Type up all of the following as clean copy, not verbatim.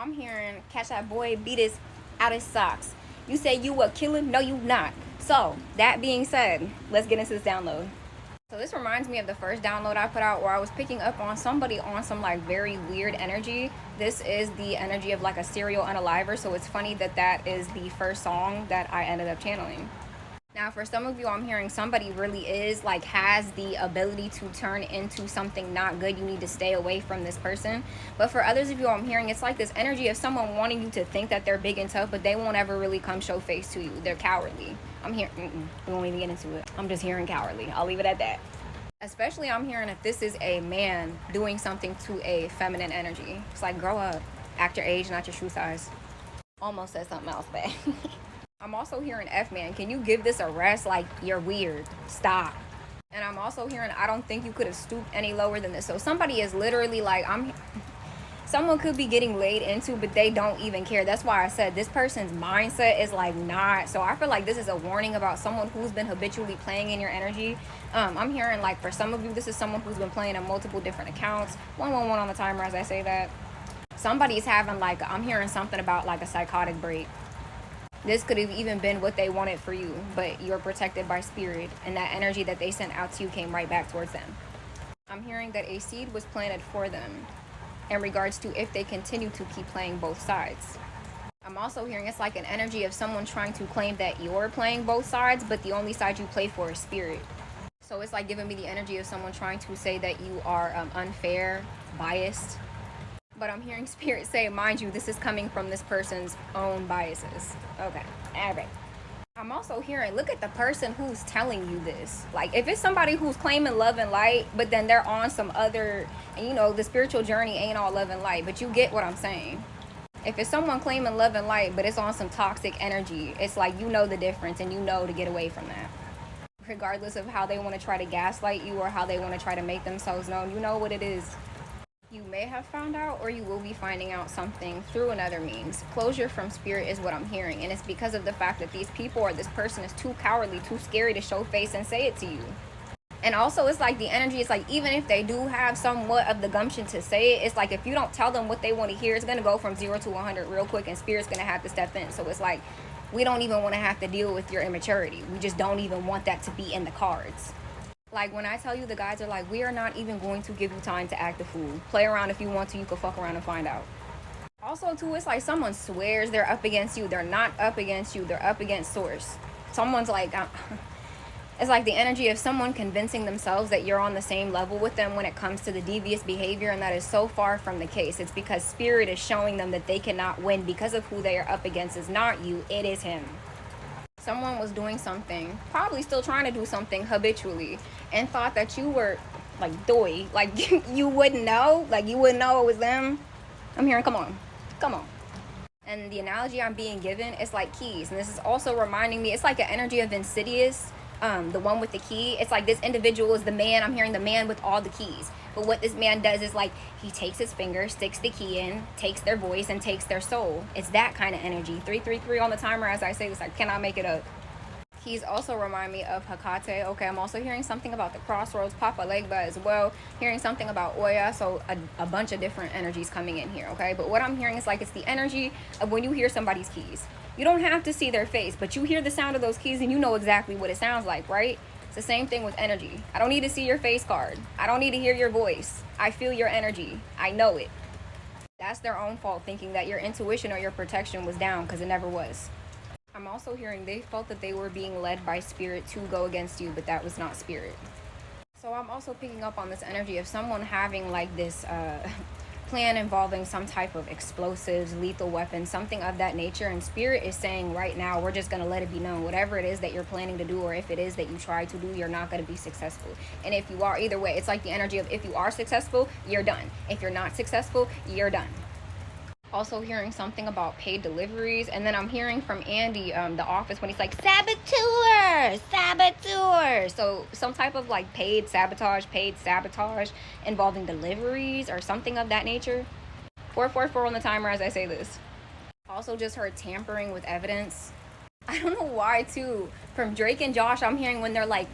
I'm hearing catch that boy, beat his out his socks. You say you a killer? No, you not. So that being said, let's get into this download. So this reminds me of the first download I put out where I was picking up on somebody on some like very weird energy. This is the energy of like a serial unaliver, so it's funny that that is the first song that I ended up channeling. Now, for some of you, I'm hearing somebody really is like has the ability to turn into something not good. You need to stay away from this person. But for others of you, I'm hearing it's like this energy of someone wanting you to think that they're big and tough, but they won't ever really come show face to you. They're cowardly. I'm hearing, we won't even get into it. I'm just hearing cowardly. I'll leave it at that. Especially I'm hearing if this is a man doing something to a feminine energy. It's like, grow up. Act your age, not your shoe size. Almost said something else, but I'm also hearing F-man, can you give this a rest? Like, you're weird. Stop. And I'm also hearing, I don't think you could have stooped any lower than this. So somebody is literally like, someone could be getting laid into, but they don't even care. That's why I said this person's mindset is like not. So I feel like this is a warning about someone who's been habitually playing in your energy. I'm hearing like for some of you, this is someone who's been playing on multiple different accounts. 111 on the timer as I say that. Somebody's having like, I'm hearing something about like a psychotic break. This could have even been what they wanted for you, but you're protected by spirit, and that energy that they sent out to you came right back towards them. I'm hearing that a seed was planted for them in regards to if they continue to keep playing both sides. I'm also hearing it's like an energy of someone trying to claim that you're playing both sides, but the only side you play for is spirit. So it's like giving me the energy of someone trying to say that you are unfair, biased. But I'm hearing spirit say, mind you, this is coming from this person's own biases. Okay, all right. I'm also hearing, look at the person who's telling you this. Like, if it's somebody who's claiming love and light, but then they're on some other, and you know, the spiritual journey ain't all love and light, but you get what I'm saying. If it's someone claiming love and light, but it's on some toxic energy, it's like you know the difference and you know to get away from that. Regardless of how they want to try to gaslight you or how they want to try to make themselves known, you know what it is. You may have found out or you will be finding out something through another means. Closure from spirit is what I'm hearing, and it's because of the fact that these people or this person is too cowardly, too scary to show face and say it to you. And also it's like the energy is like even if they do have somewhat of the gumption to say it, it's like if you don't tell them what they want to hear, it's going to go from 0 to 100 real quick, and spirit's going to have to step in. So it's like we don't even want to have to deal with your immaturity. We just don't even want that to be in the cards. Like, when I tell you, the guys are like, we are not even going to give you time to act a fool. Play around if you want to. You can fuck around and find out. Also, too, it's like someone swears they're up against you. They're not up against you. They're up against source. Someone's like, it's like the energy of someone convincing themselves that you're on the same level with them when it comes to the devious behavior, and that is so far from the case. It's because spirit is showing them that they cannot win because of who they are up against. Is not you. It is him. Someone was doing something, probably still trying to do something habitually, and thought that you were like doy, like you wouldn't know, like you wouldn't know it was them. I'm hearing, come on. And the analogy I'm being given is like keys, and this is also reminding me, it's like an energy of Insidious, the one with the key. It's like this individual is the man. I'm hearing the man with all the keys. But what this man does is like he takes his finger, sticks the key in, takes their voice, and takes their soul. It's that kind of energy. 333 on the timer as I say this. I cannot make it up. Keys also remind me of Hecate. Okay, I'm also hearing something about the crossroads, Papa Legba as well. Hearing something about Oya. So a bunch of different energies coming in here, okay? But what I'm hearing is like it's the energy of when you hear somebody's keys. You don't have to see their face, but you hear the sound of those keys and you know exactly what it sounds like, right? It's the same thing with energy. I don't need to see your face card. I don't need to hear your voice. I feel your energy. I know it. That's their own fault, thinking that your intuition or your protection was down, because it never was. I'm also hearing they felt that they were being led by spirit to go against you, but that was not spirit. So I'm also picking up on this energy of someone having like this plan involving some type of explosives, lethal weapons, something of that nature, and spirit is saying right now, we're just going to let it be known, whatever it is that you're planning to do, or if it is that you try to do, you're not going to be successful. And if you are, either way, it's like the energy of if you are successful, you're done. If you're not successful, you're done. Also hearing something about paid deliveries, and then I'm hearing from Andy, the office, when he's like, saboteur. So some type of like paid sabotage involving deliveries or something of that nature. 444 on the timer as I say this. Also just heard tampering with evidence. I don't know why too. From Drake and Josh, I'm hearing when they're like,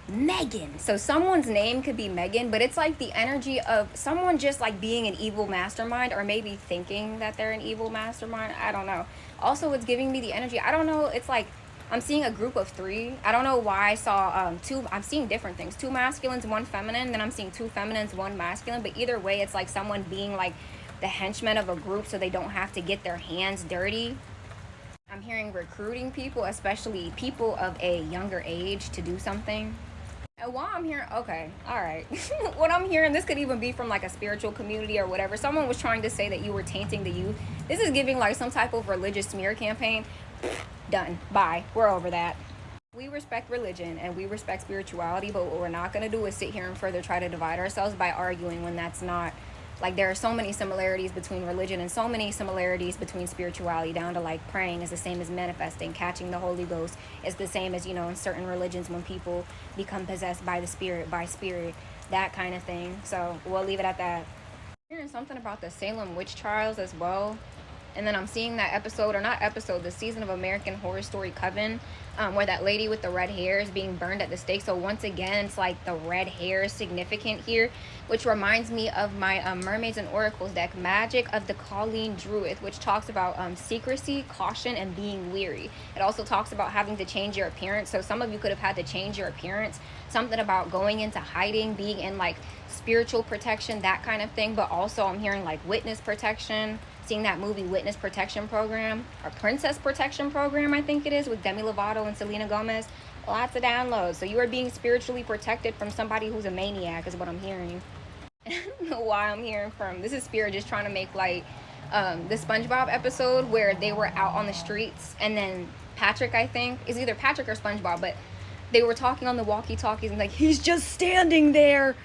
Megan. So someone's name could be Megan, but it's like the energy of someone just like being an evil mastermind, or maybe thinking that they're an evil mastermind. I don't know. Also, it's giving me the energy. I don't know. It's like I'm seeing a group of 3. I don't know why I saw 2. I'm seeing different things. 2 masculines, 1 feminine. Then I'm seeing 2 feminines, 1 masculine. But either way, it's like someone being like the henchman of a group so they don't have to get their hands dirty. I'm hearing recruiting people, especially people of a younger age, to do something. And while I'm hearing, okay, all right. What I'm hearing, this could even be from like a spiritual community or whatever. Someone was trying to say that you were tainting the youth. This is giving like some type of religious smear campaign. Done. Bye. We're over that. We respect religion and we respect spirituality, but what we're not going to do is sit here and further try to divide ourselves by arguing when that's not. Like, there are so many similarities between religion and so many similarities between spirituality, down to like praying is the same as manifesting, catching the Holy Ghost is the same as, you know, in certain religions when people become possessed by the spirit, that kind of thing. So we'll leave it at that. Hearing something about the Salem witch trials as well. And then I'm seeing that episode, or not episode, the season of American Horror Story Coven, where that lady with the red hair is being burned at the stake. So once again, it's like the red hair is significant here, which reminds me of my Mermaids and Oracles deck, Magic of the Colleen Druid, which talks about secrecy, caution, and being weary. It also talks about having to change your appearance. So some of you could have had to change your appearance, something about going into hiding, being in like spiritual protection, that kind of thing. But also I'm hearing like witness protection, seeing that movie Witness Protection Program, or Princess Protection Program, I think it is, with Demi Lovato and Selena Gomez. Lots of downloads. So you are being spiritually protected from somebody who's a maniac, is what I'm hearing. I don't know why I'm hearing from. This is spirit just trying to make like the SpongeBob episode where they were out on the streets, and then Patrick, I think, is either Patrick or SpongeBob, but they were talking on the walkie-talkies and like, he's just standing there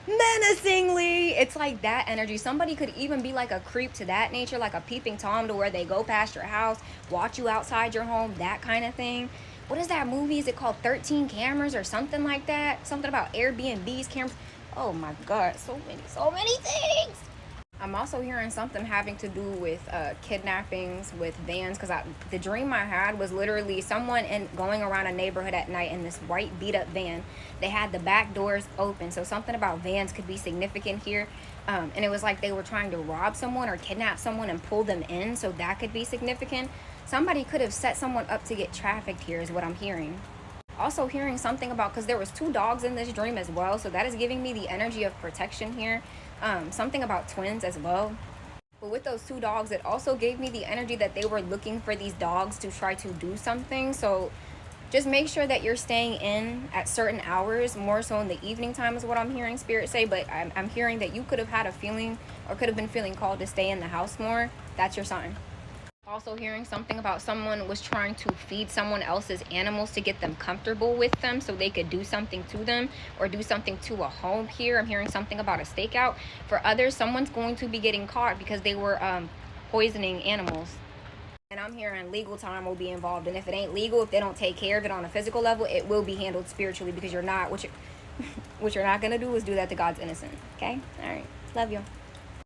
menacingly. It's like that energy. Somebody could even be like a creep to that nature, like a peeping Tom, to where they go past your house, watch you outside your home, that kind of thing. What is that movie? Is it called 13 Cameras or something like that? Something about Airbnb's cameras. Oh my god, so many things. I'm also hearing something having to do with kidnappings with vans, because the dream I had was literally someone going around a neighborhood at night in this white beat up van. They had the back doors open, so something about vans could be significant here. And it was like they were trying to rob someone or kidnap someone and pull them in, so that could be significant. Somebody could have set someone up to get trafficked here, is what I'm hearing. Also hearing something about, because there was 2 dogs in this dream as well, so that is giving me the energy of protection here. Something about twins as well. But with those 2 dogs, it also gave me the energy that they were looking for these dogs to try to do something. So just make sure that you're staying in at certain hours, more so in the evening time is what I'm hearing spirit say. But I'm hearing that you could have had a feeling, or could have been feeling called to stay in the house more. That's your sign. Also hearing something about someone was trying to feed someone else's animals to get them comfortable with them so they could do something to them, or do something to a home here. I'm hearing something about a stakeout. For others, someone's going to be getting caught because they were poisoning animals. And I'm hearing legal time will be involved. And if it ain't legal, if they don't take care of it on a physical level, it will be handled spiritually, because you're not, what you're not going to do is do that to God's innocent. Okay? All right. Love you.